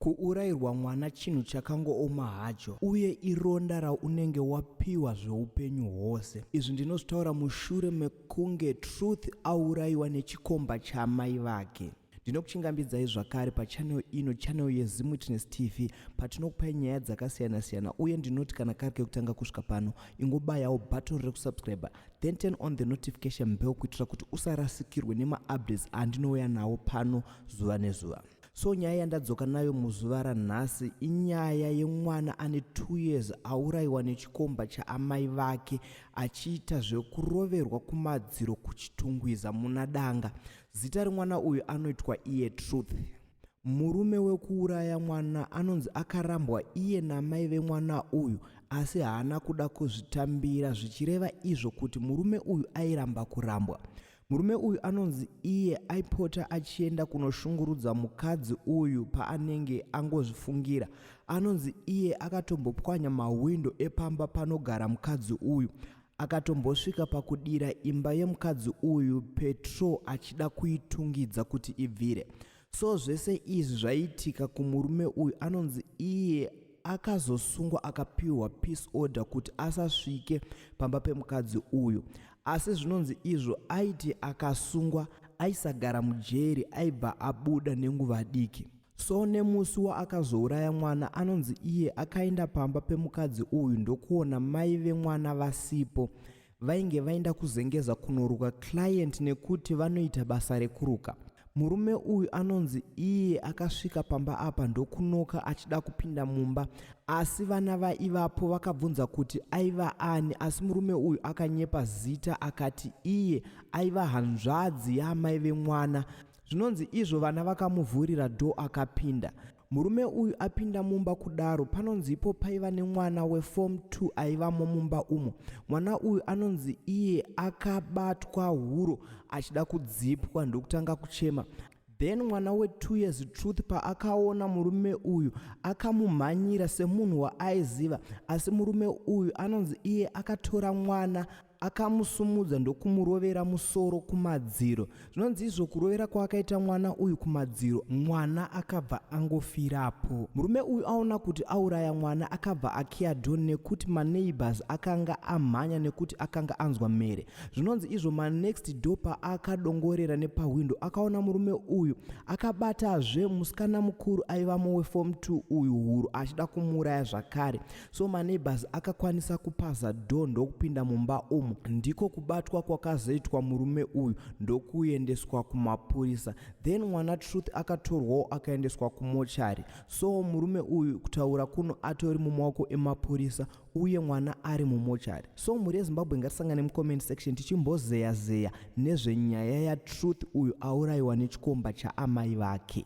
Kuurayirwa mwana chinhu chakangooma hacho uye ironda raunenge wapiwa zveupenyu hwose. Izvi ndinozvitaura mushure mekunge Truth aurayiwa nechikomba chamai vake. Ndinokuchingambidzai zvakare pachannel ino, channel yeZim Witness TV, patinokupai nyaya dzakasiyana-siyana, uye ndinoti kana kari kekutanga kusvika pano, ingobayawo button rekusubscribe, then turn on the notification bell kuitira kuti usarasikirwe nema-updates andinouya nawo pano zuva nezuva. So nyaya yandadzoka nayo muzuva ranhasi inyaya yemwana ane 2 years aurayiwa nechikomba chaamai vake achiita zvekuroverwa kumadziro kuchitungwiza muna danga. Zita remwana uyu anoitwa iye Truth. Murume wekuuraya mwana anonzi akarambwa iye namai vemwana uyu, asi haana kuda kuzvitambira, zvichireva izvo kuti murume uyu airamba kurambwa. Murume uyu anonzi iye aipota achienda kunoshungurudza mukadzi uyu paanenge angozvifungira. Anonzi iye akatombopwanya mahwindo epamba panogara mukadzi uyu, akatombosvika pakudira imba yemukadzi uyu Petro achida kuitungidza kuti ibvire. So zvese izvi zvaitika kumurume uyu, anonzi iye akazosungwa akapiwa peace order kuti asasvike pamba pemukadzi uyu, asi zvinonzi izvo aiti akasungwa aisagara mujeri, aibva abuda nenguva diki. So nemusi waakazouraya mwana, anonzi iye akaenda pamba pemukadzi uyu ndokuona mai vemwana vasipo. Vainge vaenda kuzengeza kunoruka client nekuti vanoita basa rekuruka. Murume uyu anonzi iye akasvika pamba apa ndokunoka achida kupinda mumba, asi vana vaivapo vakabvunza kuti aiva ani, asi murume uyu akanyepa zita akati iye aiva hanzvadzi yaamai vemwana. Zvinonzi izvo vana vakamuvhurira do akapinda. Murume uyu apinda mumba kudaro, panonzi ipo paiva nemwana weform 2 aivamo mumba umo. Mwana uyu anonzi iye akabatwa huro achida kudzipwa ndokutanga kuchema. Then mwana we2 years Truth paakaona murume uyu akamumhanyira semunhu waaiziva, asi murume uyu anonzi iye akatora mwana akamusumudza ndokumurovera musoro kumadziro. Zvinonzi izvo kurovera kwaakaita mwana uyu kumadziro, mwana akabva angofirapo. Murume uyu aona kuti auraya mwana akabva akiadho nekuti maneighbors akanga amhanya nekuti akanga anzwa mere. Zvinonzi izvo manext door paakadongorera nepahwindo akaona murume uyu akabatazve musikana mukuru aivamo weform 2 uyu huru achida kumuuraya zvakare. So maneighbors akakwanisa kupaza door ndokupinda mumba umu. Ndiko kubatwa kwakazoitwa murume uyu ndokuendeswa kumapurisa. Then mwana Truth akatorwawo akaendeswa kumochari. So murume uyu kutaura kuno atori mumaoko emapurisa uye mwana ari mumochari. So muri yeZimbabwe ngatisangane mucomment section tichimbozeya nezvenyaya yaTruth uyu aurayiwa nechikomba chaamai vake.